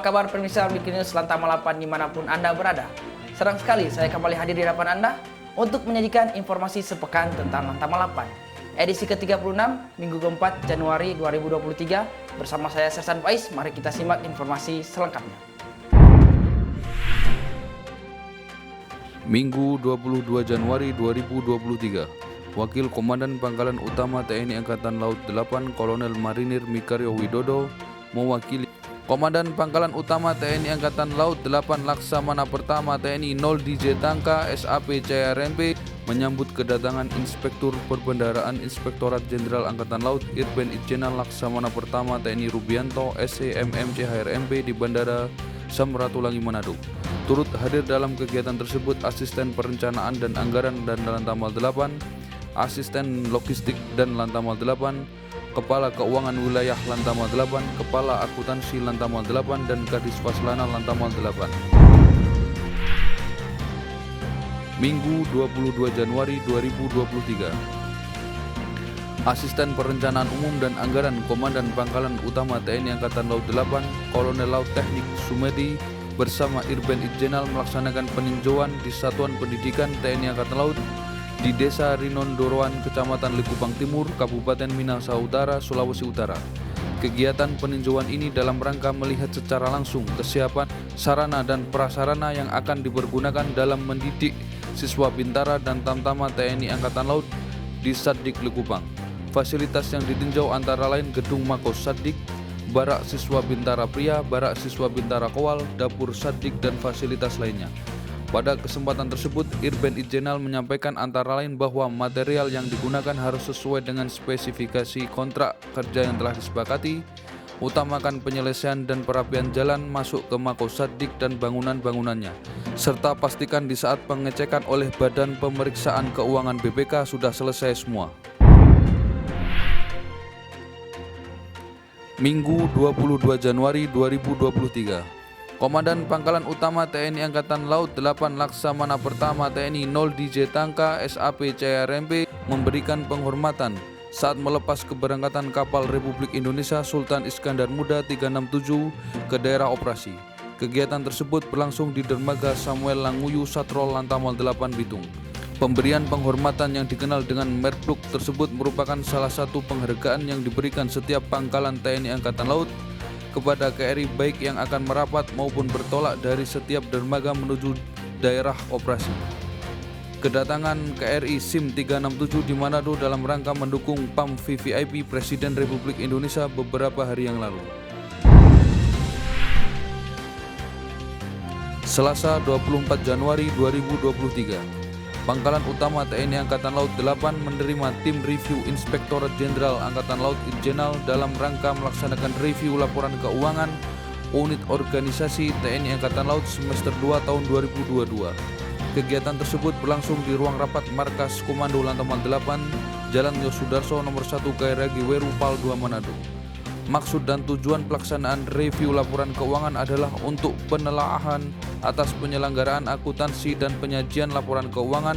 Apa kabar pemirsa Breaking News Lantamal 8 dimanapun Anda berada? Senang sekali saya kembali hadir di hadapan Anda untuk menyajikan informasi sepekan tentang Lantamal 8. Edisi ke-36, Minggu ke-4 Januari 2023. Bersama saya Sersan Faiz, mari kita simak informasi selengkapnya. Minggu 22 Januari 2023, Wakil Komandan Pangkalan Utama TNI Angkatan Laut 8 Kolonel Marinir Mikario Widodo mewakili Komandan Pangkalan Utama TNI Angkatan Laut 8 Laksamana Pertama TNI 0 DJ Tangka SAP CRMP menyambut kedatangan Inspektur Perbendaharaan Inspektorat Jenderal Angkatan Laut Irben Itjenal Laksamana Pertama TNI Rubianto SCMM CHRMP di Bandara Samratulangi Manado. Turut hadir dalam kegiatan tersebut Asisten Perencanaan dan Anggaran dan Lantamal 8, Asisten Logistik dan Lantamal 8, Kepala Keuangan Wilayah Lantamal 8, Kepala Akuntansi Lantamal 8, dan Kadis Faslana Lantamal 8. Minggu 22 Januari 2023, Asisten Perencanaan Umum dan Anggaran Komandan Pangkalan Utama TNI Angkatan Laut 8, Kolonel Laut Teknik Sumedi bersama Irben Itjenal melaksanakan peninjauan di Satuan Pendidikan TNI Angkatan Laut di Desa Rinondoroan, Kecamatan Likupang Timur, Kabupaten Minahasa Utara, Sulawesi Utara. Kegiatan peninjauan ini dalam rangka melihat secara langsung kesiapan sarana dan prasarana yang akan dipergunakan dalam mendidik siswa Bintara dan Tamtama TNI Angkatan Laut di Satdik Likupang. Fasilitas yang ditinjau antara lain gedung Mako Satdik, barak siswa Bintara pria, barak siswa Bintara Kowal, dapur Satdik, dan fasilitas lainnya. Pada kesempatan tersebut, Irben Itjenal menyampaikan antara lain bahwa material yang digunakan harus sesuai dengan spesifikasi kontrak kerja yang telah disepakati, utamakan penyelesaian dan perapian jalan masuk ke Mako Satdik dan bangunan-bangunannya, serta pastikan di saat pengecekan oleh Badan Pemeriksaan Keuangan BPK sudah selesai semua. Minggu 22 Januari 2023, Komandan Pangkalan Utama TNI Angkatan Laut 8 Laksamana Pertama TNI 0 DJ Tangka SAP CRMP memberikan penghormatan saat melepas keberangkatan kapal Republik Indonesia Sultan Iskandar Muda 367 ke daerah operasi. Kegiatan tersebut berlangsung di Dermaga Samuel Languyu Satrol Lantamal 8 Bitung. Pemberian penghormatan yang dikenal dengan Merpluk tersebut merupakan salah satu penghargaan yang diberikan setiap pangkalan TNI Angkatan Laut kepada KRI baik yang akan merapat maupun bertolak dari setiap dermaga menuju daerah operasi. Kedatangan KRI SIM 367 di Manado dalam rangka mendukung PAM VVIP Presiden Republik Indonesia beberapa hari yang lalu. Selasa 24 Januari 2023, Pangkalan Utama TNI Angkatan Laut 8 menerima tim review Inspektorat Jenderal Angkatan Laut Itjenal dalam rangka melaksanakan review laporan keuangan unit organisasi TNI Angkatan Laut semester 2 tahun 2022. Kegiatan tersebut berlangsung di ruang rapat Markas Komando Lantamal 8, Jalan Yosudarso nomor 1 KRG Weru Pal 2 Manado. Maksud dan tujuan pelaksanaan review laporan keuangan adalah untuk penelaahan atas penyelenggaraan akuntansi dan penyajian laporan keuangan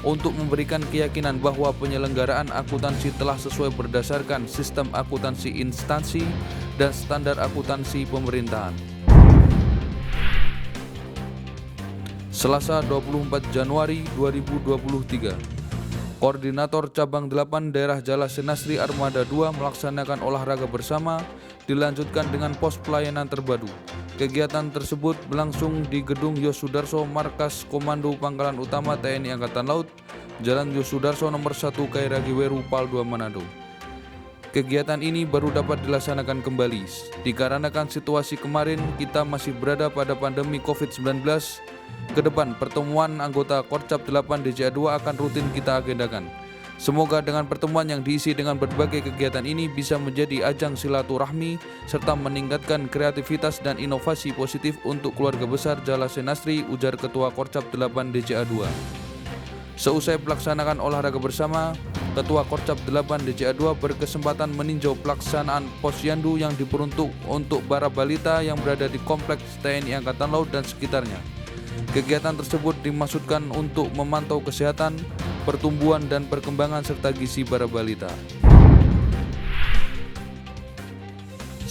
untuk memberikan keyakinan bahwa penyelenggaraan akuntansi telah sesuai berdasarkan sistem akuntansi instansi dan standar akuntansi pemerintahan. Selasa 24 Januari 2023, Koordinator Cabang 8 Daerah Jala Senasri Armada 2 melaksanakan olahraga bersama dilanjutkan dengan pos pelayanan terpadu. Kegiatan tersebut berlangsung di Gedung Yosudarso Markas Komando Pangkalan Utama TNI Angkatan Laut, Jalan Yosudarso nomor 1 KRG Weru Pal 2 Manado. Kegiatan ini baru dapat dilaksanakan kembali dikarenakan situasi kemarin kita masih berada pada pandemi COVID-19. Ke depan, pertemuan anggota Korcap 8 DJA 2 akan rutin kita agendakan. Semoga dengan pertemuan yang diisi dengan berbagai kegiatan ini bisa menjadi ajang silaturahmi serta meningkatkan kreativitas dan inovasi positif untuk keluarga besar Jala Senasri, ujar Ketua Korcap 8 DJA 2. Seusai pelaksanaan olahraga bersama, Ketua Korcap 8 DJA 2 berkesempatan meninjau pelaksanaan posyandu yang diperuntuk untuk para balita yang berada di kompleks TNI Angkatan Laut dan sekitarnya. Kegiatan tersebut dimaksudkan untuk memantau kesehatan, pertumbuhan dan perkembangan serta gizi para balita.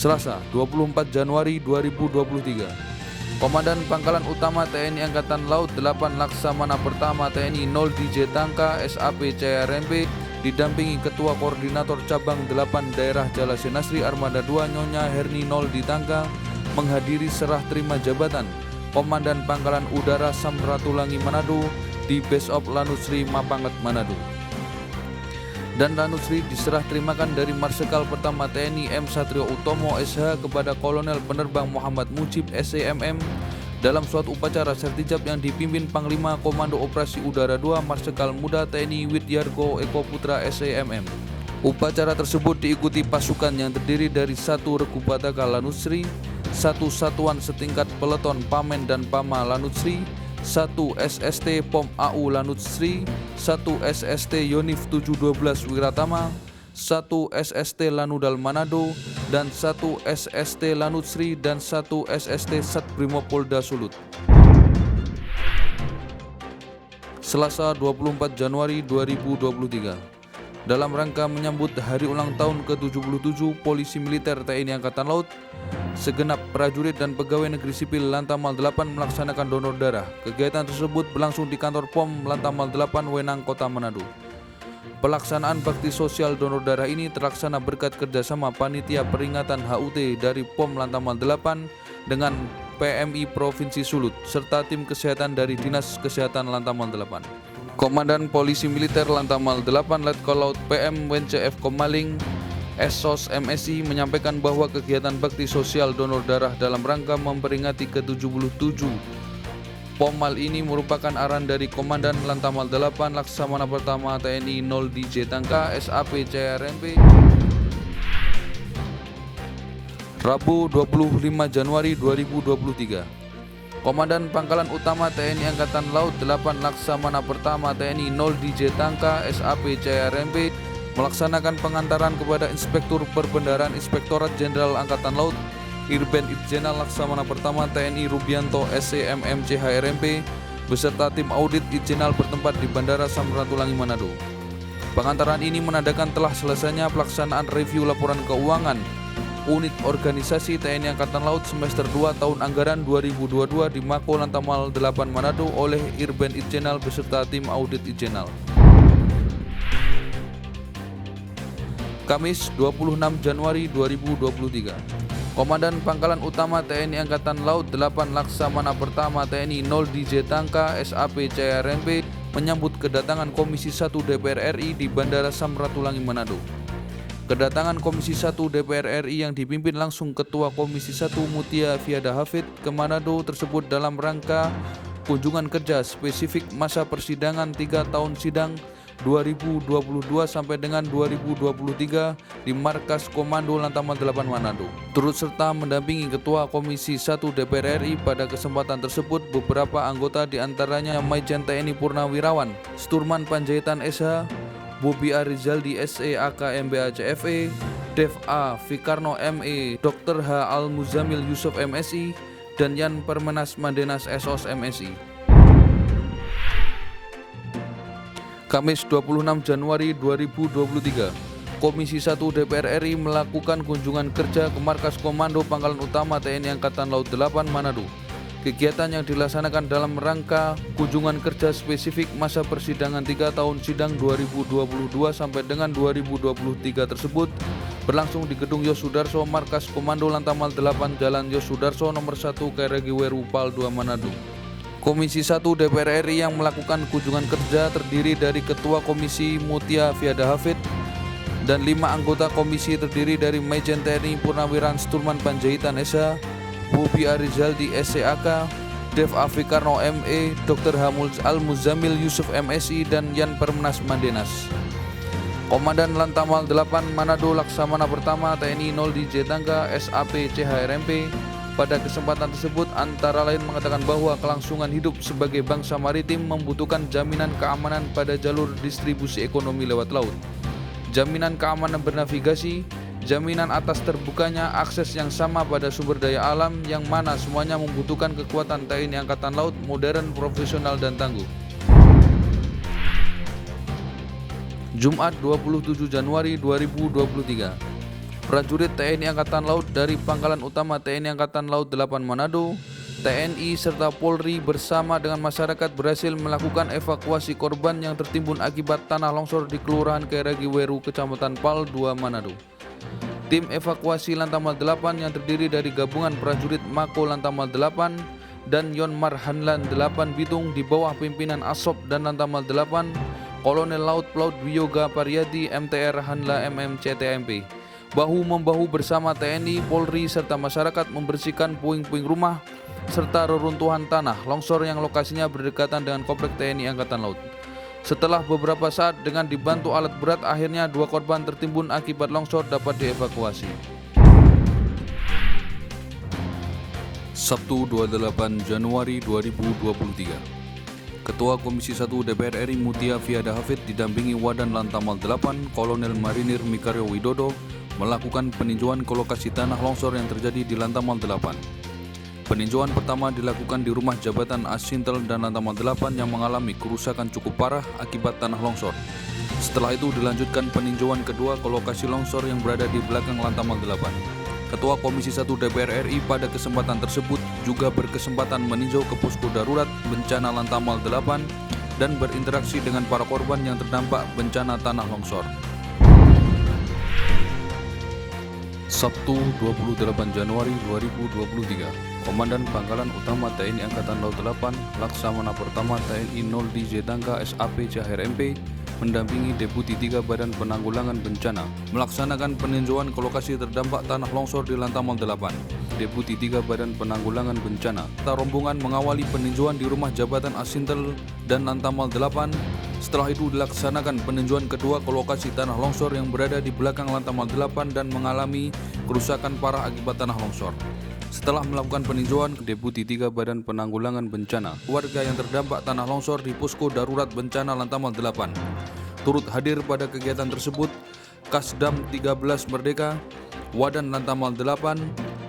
Selasa 24 Januari 2023. Komandan Pangkalan Utama TNI Angkatan Laut 8 Laksamana Pertama TNI 0 DJ Tangka SAP CRMP didampingi Ketua Koordinator Cabang 8 Daerah Jala Senasri Armada 2 Nyonya Herni 0 di Tangka menghadiri serah terima jabatan Komandan Pangkalan Udara Samratulangi Manado di Base of Lanusri Mapangkat Manado. Dan Lanusri diserah terimakan dari Marsikal Pertama TNI M. Satrio Utomo SH kepada Kolonel Penerbang Muhammad Mujib SCMM dalam suatu upacara sertijab yang dipimpin Panglima Komando Operasi Udara 2 Marsikal Muda TNI Widyargo Eko Putra SCMM. Upacara tersebut diikuti pasukan yang terdiri dari 1 Regu Bataka Lanusri, 1 Satuan Setingkat Peleton Pamen dan Pama Lanusri, 1 SST POM AU Lanusri, 1 SST Yonif 712 Wiratama, 1 SST Lanudal Manado, dan 1 SST Lanusri dan 1 SST Satbrimopolda Sulut. Selasa 24 Januari 2023. Dalam rangka menyambut hari ulang tahun ke-77 Polisi Militer TNI Angkatan Laut, segenap prajurit dan pegawai negeri sipil Lantamal 8 melaksanakan donor darah. Kegiatan tersebut berlangsung di kantor POM Lantamal 8 Wenang, Kota Manado. Pelaksanaan bakti sosial donor darah ini terlaksana berkat kerjasama Panitia Peringatan HUT dari POM Lantamal 8 dengan PMI Provinsi Sulut, serta tim kesehatan dari Dinas Kesehatan Lantamal 8. Komandan Polisi Militer Lantamal 8 Letkol Laut PM WNCF Komaling SOS MSI menyampaikan bahwa kegiatan bakti sosial donor darah dalam rangka memperingati ke-77 POMAL ini merupakan arahan dari Komandan Lantamal 8 Laksamana Pertama TNI 0 DJ Tangka SAP CRMP. Rabu 25 Januari 2023. Komandan Pangkalan Utama TNI Angkatan Laut 8 Laksamana Pertama TNI 0 DJ Tangka SAP CRMP melaksanakan pengantaran kepada Inspektur Perbendaharaan Inspektorat Jenderal Angkatan Laut Irben Itjenal Laksamana Pertama TNI Rubianto SCMM CHRMP beserta tim audit Itjenal bertempat di Bandara Samratulangi Manado. Pengantaran ini menandakan telah selesainya pelaksanaan review laporan keuangan Unit Organisasi TNI Angkatan Laut semester 2 tahun anggaran 2022 di Mako Lantamal 8 Manado oleh Irben Itjenal beserta tim audit Itjenal. Kamis 26 Januari 2023. Komandan Pangkalan Utama TNI Angkatan Laut 8 Laksamana Pertama TNI 0 DJ Tangka SAP CRMP menyambut kedatangan Komisi 1 DPR RI di Bandara Samratulangi Manado. Kedatangan Komisi 1 DPR RI yang dipimpin langsung Ketua Komisi 1 Mutia Fiada Hafid ke Manado tersebut dalam rangka kunjungan kerja spesifik masa persidangan 3 tahun sidang 2022 sampai dengan 2023 di Markas Komando Lantamal 8 Manado. Turut serta mendampingi Ketua Komisi 1 DPR RI pada kesempatan tersebut beberapa anggota diantaranya Maijen TNI Purnawirawan, Sturman Panjaitan SH, Bobi Arizaldi SE AK MBA CFE, Dev A Fikarno ME, Dr. H Al Muzamil Yusuf MSI, dan Yan Permenas Mandenas SOS MSI. Kamis 26 Januari 2023, Komisi 1 DPR RI melakukan kunjungan kerja ke Markas Komando Pangkalan Utama TNI Angkatan Laut 8 Manado. Kegiatan yang dilaksanakan dalam rangka kunjungan kerja spesifik masa persidangan 3 tahun sidang 2022 sampai dengan 2023 tersebut berlangsung di Gedung Yosudarso Markas Komando Lantamal 8 Jalan Yosudarso nomor 1 Keregiweru Pal 2 Manado. Komisi 1 DPR RI yang melakukan kunjungan kerja terdiri dari Ketua Komisi Mutia Fiada Hafid dan 5 anggota komisi terdiri dari Maijen TNI Purnawirawan Sturman Panjaitan SH, Bobi Arizaldi SCAK, Dev Afikarno ME, Dr. Hamul Al Muzamil Yusuf MSI, dan Yan Permenas Mandenas. Komandan Lantamal 8 Manado Laksamana Pertama TNI 0 DJ Tangka SAP CHRMP pada kesempatan tersebut antara lain mengatakan bahwa kelangsungan hidup sebagai bangsa maritim membutuhkan jaminan keamanan pada jalur distribusi ekonomi lewat laut, jaminan keamanan bernavigasi, jaminan atas terbukanya akses yang sama pada sumber daya alam yang mana semuanya membutuhkan kekuatan TNI Angkatan Laut modern, profesional, dan tangguh. Jumat 27 Januari 2023. prajurit TNI Angkatan Laut dari Pangkalan Utama TNI Angkatan Laut 8 Manado, TNI serta Polri bersama dengan masyarakat berhasil melakukan evakuasi korban yang tertimbun akibat tanah longsor di Kelurahan Kairagi Weru, Kecamatan Pal 2 Manado. Tim evakuasi Lantamal 8 yang terdiri dari gabungan prajurit Mako Lantamal 8 dan Yonmar Hanlan 8 Bitung di bawah pimpinan Asop dan Lantamal 8, Kolonel Laut Pelaut Wiyoga Pariyadi MTR Hanla MMCTMP. Bahu-membahu bersama TNI, Polri, serta masyarakat membersihkan puing-puing rumah serta reruntuhan tanah longsor yang lokasinya berdekatan dengan komplek TNI Angkatan Laut. Setelah beberapa saat dengan dibantu alat berat, akhirnya 2 korban tertimbun akibat longsor dapat dievakuasi. Sabtu 28 Januari 2023. Ketua Komisi 1 DPR RI Mutia Fiada Hafid didampingi Wadan Lantamal 8 Kolonel Marinir Mikario Widodo melakukan peninjauan ke lokasi tanah longsor yang terjadi di Lantamal 8. Peninjauan pertama dilakukan di rumah jabatan Asintel dan Lantamal 8 yang mengalami kerusakan cukup parah akibat tanah longsor. Setelah itu dilanjutkan peninjauan kedua ke lokasi longsor yang berada di belakang Lantamal 8. Ketua Komisi 1 DPR RI pada kesempatan tersebut juga berkesempatan meninjau ke posko darurat bencana Lantamal 8 dan berinteraksi dengan para korban yang terdampak bencana tanah longsor. Sabtu 28 Januari 2023, Komandan Pangkalan Utama TNI Angkatan Laut 8 Laksamana Pertama TNI 0 DJ Tangka SAP CHRMP mendampingi Deputi 3 Badan Penanggulangan Bencana melaksanakan peninjauan ke lokasi terdampak tanah longsor di Lantamal 8. Deputi 3 Badan Penanggulangan Bencana serta rombongan mengawali peninjauan di rumah jabatan Asintel dan Lantamal 8. Setelah itu dilaksanakan peninjauan kedua ke lokasi tanah longsor yang berada di belakang Lantamal 8 dan mengalami kerusakan parah akibat tanah longsor. Setelah melakukan peninjauan, Deputi 3 Badan Penanggulangan Bencana, warga yang terdampak tanah longsor di posko darurat bencana Lantamal 8. Turut hadir pada kegiatan tersebut Kasdam 13 Merdeka, Wadan Lantamal 8,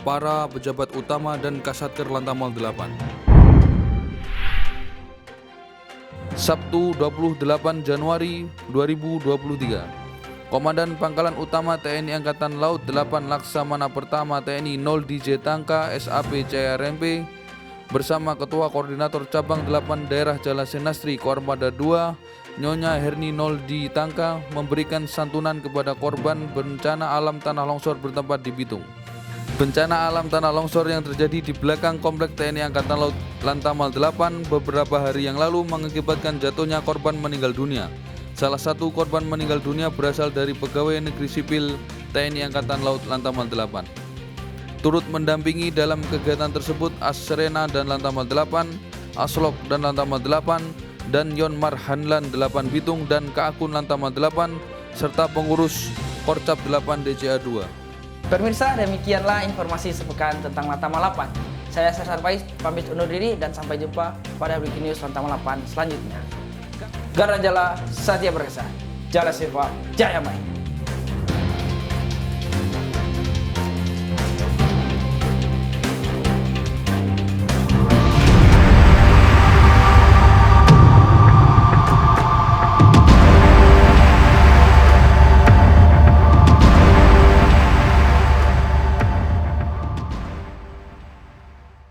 para pejabat utama dan Kasatker Lantamal 8. Sabtu 28 Januari 2023. Komandan Pangkalan Utama TNI Angkatan Laut 8 Laksamana Pertama TNI 0 DJ Tangka SAP CHRMP bersama Ketua Koordinator Cabang 8 Daerah Jala Senastri Koarmada 2 Nyonya Herni 0 di Tangka memberikan santunan kepada korban bencana alam tanah longsor bertempat di Bitung. Bencana alam tanah longsor yang terjadi di belakang komplek TNI Angkatan Laut Lantamal 8 beberapa hari yang lalu mengakibatkan jatuhnya korban meninggal dunia. Salah satu korban meninggal dunia berasal dari pegawai negeri sipil TNI Angkatan Laut Lantamal 8. Turut mendampingi dalam kegiatan tersebut Asrena dan Lantamal 8, Aslok dan Lantamal 8, dan Yonmar Hanlan 8 Bitung dan Kaakun Lantamal 8, serta pengurus Korcap 8 DCA 2. Pemirsa, demikianlah informasi sepekan tentang Lantamal 8. Saya Sersan Pais, pamit undur diri dan sampai jumpa pada Breaking News Lantamal 8 selanjutnya. Gara Jala Satya Berkasa, Jala Siva, Jaya Mai.